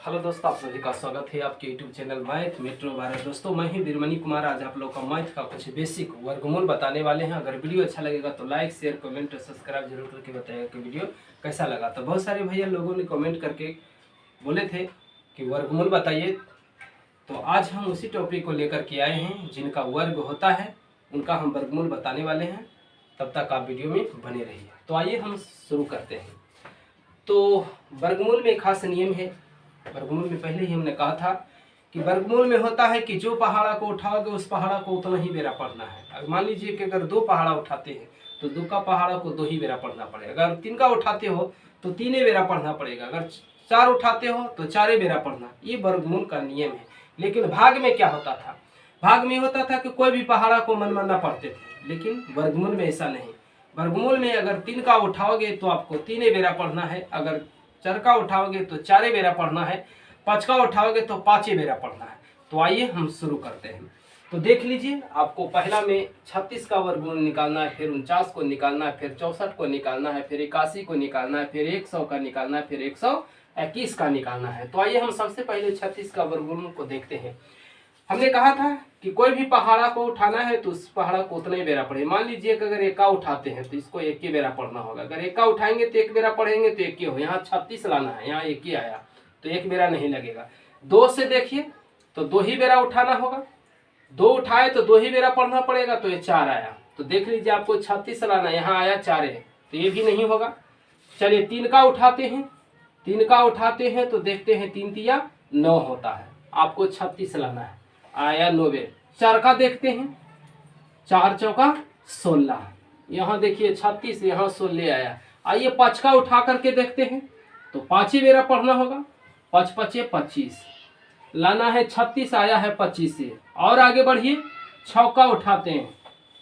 Hello दोस्तों, आप सभी का स्वागत है आपके YouTube channel math metro Bharat. दोस्तों, मैं ही बीरमणि कुमार आज आप लोग का मैथ का कुछ बेसिक वर्गमूल बताने वाले हैं। अगर वीडियो अच्छा लगेगा तो लाइक शेयर कमेंट और सब्सक्राइब जरूर करके बताइएगा कि वीडियो कैसा लगा। तो बहुत सारे भैया लोगों ने कमेंट करके बोले थे कि वर्गमूल बताइए, तो आज हम उसी टॉपिक को लेकर के आए हैं। जिनका वर्ग होता है उनका हम वर्गमूल बताने वाले हैं। तब तक आप वीडियो में बने रहिए। तो आइए हम शुरू करते हैं। तो वर्गमूल में खास नियम है। वर्गमूल में पहले ही हमने कहा था कि वर्गमूल में होता है कि जो पहाड़ा को उठाओगे उस पहाड़ा को उतना ही बेरा पढ़ना है। अगर मान लीजिए कि अगर 2 पहाड़ा उठाते हैं तो 2 का पहाड़ा को 2 ही बेरा पढ़ना पड़ेगा। अगर 3 का उठाते हो तो 3 ही बेरा पढ़ना पड़ेगा। अगर 4 उठाते हो तो 4 ही बेरा पढ़ना। ये वर्गमूल का नियम है। लेकिन भाग में क्या होता था? भाग में होता था कि कोई भी पहाड़ा को मनमाना पढ़ते थे, लेकिन वर्गमूल में ऐसा नहीं। वर्गमूल में अगर 3 का उठाओगे तो आपको 3 ही बेरा पढ़ना है। अगर 4 का उठाओगे तो 4 बेरा पढ़ना है। 5 का उठाओगे तो 5 बेरा पढ़ना है। तो आइए हम शुरू करते हैं। तो देख लीजिए, आपको पहला में 36 का वर्गमूल निकालना है, फिर 49 को निकालना है, फिर 64 को निकालना है, फिर 81 को निकालना है, फिर 100 का निकालना है, फिर 121 का निकालना है। तो आइए हम सबसे पहले 36 का वर्गमूल को देखते हैं। हमने कहा था कि कोई भी पहाड़ा को उठाना है तो उस पहाड़ा को उतना ही बेरा पढ़े। मान लीजिए कि अगर 1 का उठाते हैं तो इसको 1 ही बेरा पढ़ना होगा। अगर 1 का उठाएंगे तो 1 बेरा पढ़ेंगे तो 1 ही हो। यहाँ 36 लाना है, यहाँ 1 ही आया तो 1 बेरा नहीं लगेगा। 2 से देखिए तो 2 ही बेरा उठाना होगा। 2 उठाए तो 2 ही बेरा पढ़ना पड़ेगा, तो ये 4 आया। तो देख लीजिए, आपको 36 लाना है, यहाँ आया 4 है तो ये भी नहीं होगा। चलिए 3 का उठाते हैं। 3 का उठाते हैं तो देखते हैं 3 तिया 9 होता है। आपको 36 लाना है, आया 9। 4 का देखते हैं, 4 चौका 16। यहाँ देखिए 36, यहाँ 16 आया। आइए 5 का उठा करके देखते हैं तो 5 ही बेरा पढ़ना होगा। 5 पचे 25 लाना है, 36 आया है 25 से। और आगे बढ़िए, 6 का उठाते हैं।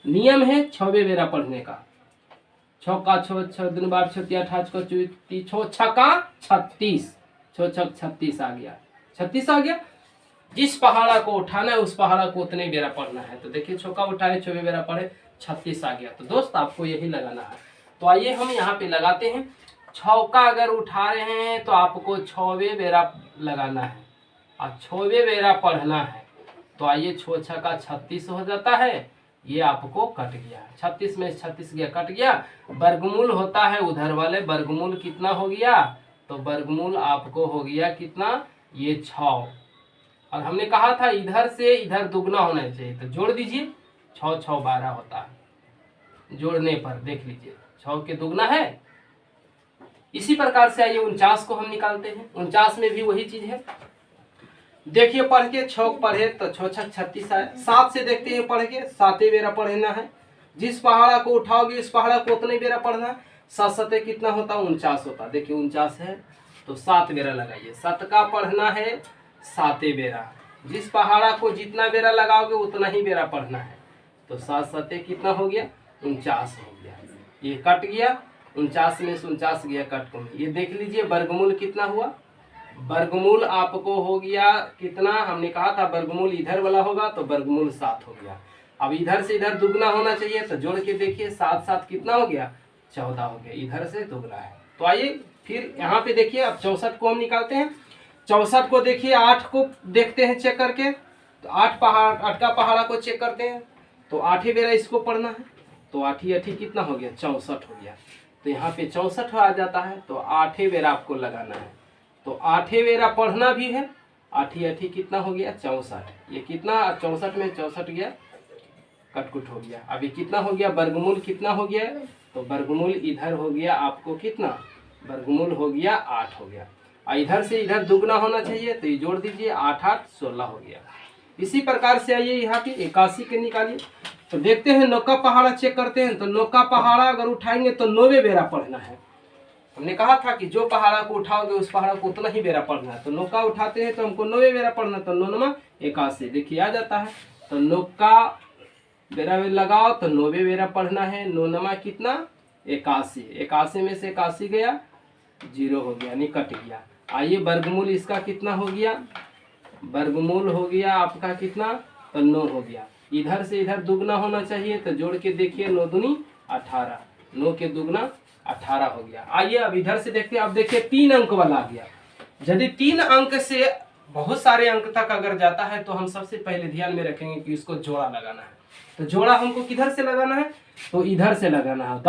नियम है 6 बेरा पढ़ने का। 6 का 6 6 दिन बार 36 28 को 34 6 का 36 6 6 36 आ गया। 36 आ गया। जिस पहाड़ा को उठाना है उस पहाड़ा को उतने बेरा पढ़ना है। तो देखिए 6 का उठाए 6 बेरा पढ़े, 36 आ गया। तो दोस्त आपको यही लगाना है। तो आइए हम यहाँ पे लगाते हैं। 6 का अगर उठा रहे हैं तो आपको 6 बेरा लगाना है और 6 बेरा पढ़ना है। तो आइए 6 6 का 36 हो जाता है। ये आपको कट गया, 36 में 36 गया, कट गया। वर्गमूल होता है उधर वाले, वर्गमूल कितना हो गया? तो वर्गमूल आपको हो गया कितना? ये 6। और हमने कहा था इधर से इधर दुगना होना चाहिए, तो जोड़ दीजिए। 6 6 12 होता है। जोड़ने पर देख लीजिए 6 के दुगना है। इसी प्रकार से आइए 49 को हम निकालते हैं। 49 में भी वही चीज है। देखिए पढ़ के 6 पढ़े तो 6 6 36 आए। 7 से देखते हैं पढ़ के, 7 बेरा पढ़ना है। जिस पहाड़ा को उठाओगे उस पहाड़ा को उतने बेरा पढ़ना है। 7 7 कितना होता है? 49 होता है। देखिए 49 है तो 7 बेरा लगाइए। 7 का पढ़ना है 7 बेरा। जिस पहाड़ा को जितना बेरा लगाओगे उतना ही बेरा पढ़ना है। तो 7 7 कितना हो गया? 49 हो गया। ये कट गया, 49 में से 49 गया कट को। ये देख लीजिए वर्गमूल कितना हुआ। वर्गमूल आपको हो गया कितना? हमने कहा था वर्गमूल इधर वाला होगा तो वर्गमूल 7 हो गया। अब इधर से इधर दुगना होना चाहिए, तो जोड़ के देखिए 7 7 कितना हो गया? 14 हो गया। इधर से दुगना है। तो आइए फिर यहाँ पे देखिए, अब 64 को हम निकालते हैं। 64 को देखिए, 8 को देखते हैं चेक करके। तो 8 का पहाड़ा को चेक करते हैं तो 8 ही बेरा इसको पढ़ना है। तो 8 ही 8 कितना हो गया? 64 हो गया। तो यहाँ पे 64 आ जाता है। तो 8 ही बेरा आपको लगाना है। तो 8 ही बेरा पढ़ना भी है। 8 ही 8 कितना हो गया? 64। ये कितना? 64 में 64 गया, कटकुट हो गया। अभी कितना हो गया? वर्गमूल कितना हो गया? तो वर्गमूल इधर हो गया आपको कितना? वर्गमूल हो गया 8 हो गया। और इधर से इधर दुगना होना चाहिए, तो ये जोड़ दीजिए। 8 8 16 हो गया। इसी प्रकार से आइए यहाँ पे 81 के निकालिए। तो देखते हैं 9 का पहाड़ा चेक करते हैं। तो 9 का पहाड़ा अगर उठाएंगे तो 9 बेरा पढ़ना है। हमने कहा था कि जो पहाड़ा को उठाओगे उस पहाड़ा को उतना ही बेरा पढ़ना है। तो 9 का उठाते हैं तो हमको 9 बेरा पढ़ना। तो 9 9 81 देखिए आ जाता है। तो 9 का बेरा लगाओ तो 9 बेरा पढ़ना है। 9 9 कितना? 81। 81 में से 81 गया, 0 हो गया, यानी कट गया। आइए वर्गमूल इसका कितना हो गया? वर्गमूल हो गया आपका कितना? तो 9 हो गया। इधर से इधर दुगना होना चाहिए, तो जोड़ के देखिए 9 दूनी 18। 9 के दुगना 18 हो गया। आइए अब इधर से देखते हैं। अब देखिए 3 अंक वाला आ गया। यदि 3 अंक से बहुत सारे अंक तक अगर जाता है तो हम सबसे पहले ध्यान में रखेंगे कि इसको जोड़ा लगाना है। तो जोड़ा हमको किधर से लगाना है, तो इधर से लगाना है,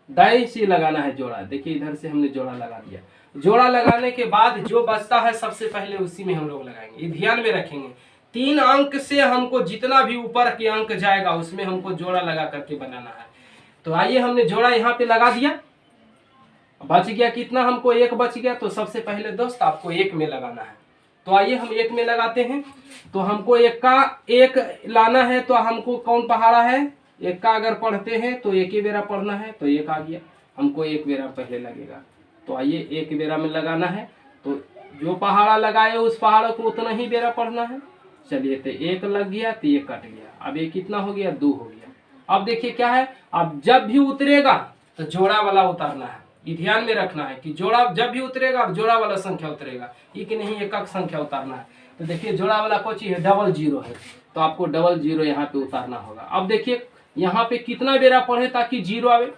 दाएं से लगाना है जोड़ा। देखिए इधर से हमने जोड़ा लगा दिया। जोड़ा लगाने के बाद जो बचता है सबसे पहले उसी में हम लोग लगाएंगे। ये ध्यान में रखेंगे 3 अंक से हमको जितना भी ऊपर के अंक जाएगा उसमें हमको जोड़ा लगा करके बनाना है। तो आइए हमने जोड़ा यहाँ पे लगा दिया। बच गया कितना, हमको 1 बच गया। तो सबसे पहले दोस्त आपको 1 में लगाना है। तो आइए हम 1 में लगाते हैं। तो हमको 1 का 1 लाना है। तो हमको कौन पहाड़ा है, 1 का अगर पढ़ते हैं तो 1 ही बेरा पढ़ना है। तो 1 आ गया, हमको 1 बेरा पहले लगेगा। तो आइए 1 बेरा में लगाना है। तो जो पहाड़ा लगाए उस पहाड़ को उतना ही बेरा पढ़ना है। चलिए तो 1 लग गया तो ये कट गया। अब ये कितना हो गया, 2 हो गया। अब देखिए क्या है, अब जब भी उतरेगा तो जोड़ा वाला उतारना है। ये ध्यान में रखना है कि जोड़ा जब भी उतरेगा अब जोड़ा वाला संख्या उतरेगा, ये कि नहीं एकक संख्या उतारना है। तो देखिए जोड़ा वाला कौन चीज है, 00 है। तो आपको 00 यहाँ पे उतारना होगा। अब देखिए यहाँ पे कितना बेरा पढ़े ताकि 0 आवे,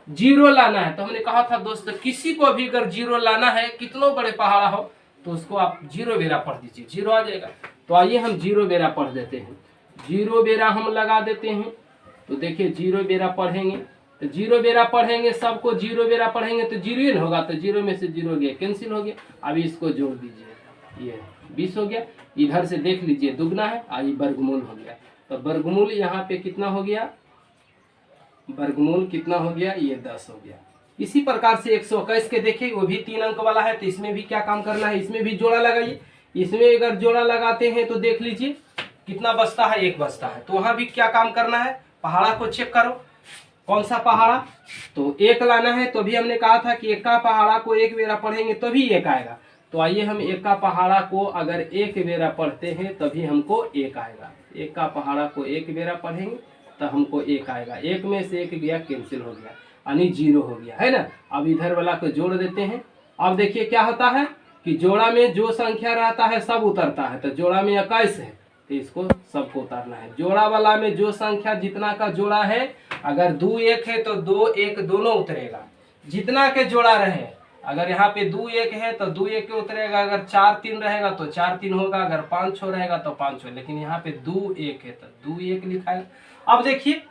0 लाना है। तो हमने कहा था दोस्त किसी को भी अगर 0 लाना है, कितनों बड़े पहाड़ा हो तो उसको आप 0 बेरा पढ़ दीजिए, 0 आ जाएगा। तो आइए हम 0 बेरा पढ़ देते हैं। 0 बेरा हम लगा देते हैं। तो देखिए 0 बेरा पढ़ेंगे तो 0 बेरा पढ़ेंगे, सबको 0 बेरा पढ़ेंगे तो 0 ही होगा। तो 0 में से 0 गया, कैंसिल हो गया। अभी इसको जोड़ दीजिए, ये 20 हो गया। इधर से देख लीजिए दुगना है, ये वर्गमूल हो गया। तो वर्गमूल यहाँ पे कितना हो गया, वर्गमूल कितना हो गया, ये 10 हो गया। इसी प्रकार से 121 के देखिए वो भी 3 अंक वाला है। तो इसमें भी क्या काम करना है, इसमें भी जोड़ा लगाइए। इसमें अगर जोड़ा लगाते हैं तो देख लीजिए कितना बचता है, 1 बचता है। तो वहां भी क्या काम करना है, पहाड़ा को चेक करो कौन सा पहाड़ा, तो 1 लाना है। तो भी हमने कहा था कि 1 का पहाड़ा को 1 बेरा पढ़ेंगे तभी 1 आएगा। तो आइए हम 1 का पहाड़ा को अगर 1 बेरा पढ़ते हैं तभी हमको 1 आएगा। 1 का पहाड़ा को 1 बेरा पढ़ेंगे तो हमको 1 आएगा। 1 में से 1 गया, कैंसिल हो गया, यानी 0 हो गया, है ना। अब इधर वाला को जोड़ देते हैं। अब देखिए क्या होता है कि जोड़ा में जो संख्या रहता है सब उतरता है। तो जोड़ा में 21 है तो इसको सबको उतारना है। जोड़ा वाला में जो संख्या जितना का जोड़ा है, अगर 2 1 है तो 2 1 दोनों उतरेगा। जितना के जोड़ा रहे, अगर यहाँ पे 2 1 है तो 2 1 के उतरेगा। अगर 4 3 रहेगा तो 4 3 होगा। अगर 5 6 रहेगा तो 5 6। लेकिन यहाँ पे 2 1 है तो 2 1 लिखा है। अब देखिए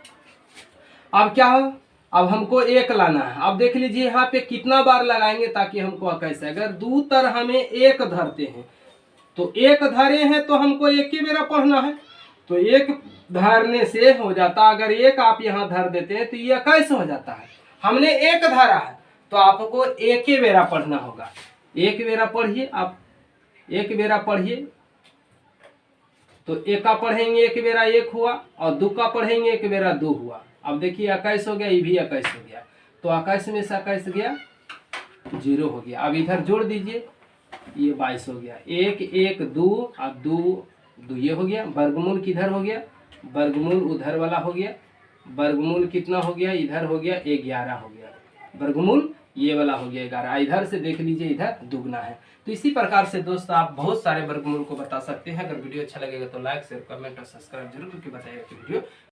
अब क्या हो, अब हमको 1 लाना है। अब देख लीजिए यहाँ पे कितना बार लगाएंगे ताकि हमको कैसे, अगर 2 तर हमें 1 धरते हैं तो 1 धरे हैं तो हमको 1 ही बेरा पढ़ना है। तो 1 धरने से हो जाता, अगर 1 आप यहाँ धर देते हैं तो ये 21 हो जाता है। हमने 1 धरा है तो आपको 1 ही बेरा पढ़ना होगा। 1 बेरा पढ़िए, आप 1 बेरा पढ़िए। तो 1 का पढ़ेंगे 1 बेरा 1 हुआ, और 2 का पढ़ेंगे 1 बेरा 2 हुआ। अब देखिए 21 हो गया, ये भी 21 हो गया। तो 21 में से 21 गया, 0 हो गया। अब इधर जोड़ दीजिए, ये 22 हो गया। 1 1 2 और 2 ये हो गया। वर्गमूल किधर हो गया, वर्गमूल उधर वाला हो गया। वर्गमूल कितना हो गया, इधर हो गया 11 हो गया। वर्गमूल ये वाला हो गया 11। इधर से देख लीजिए इधर दुगना है। तो इसी प्रकार से दोस्त आप बहुत सारे वर्गमूल को बता सकते हैं। अगर वीडियो अच्छा लगेगा तो लाइक शेयर कमेंट और सब्सक्राइब जरूर करके बताइएगा कि वीडियो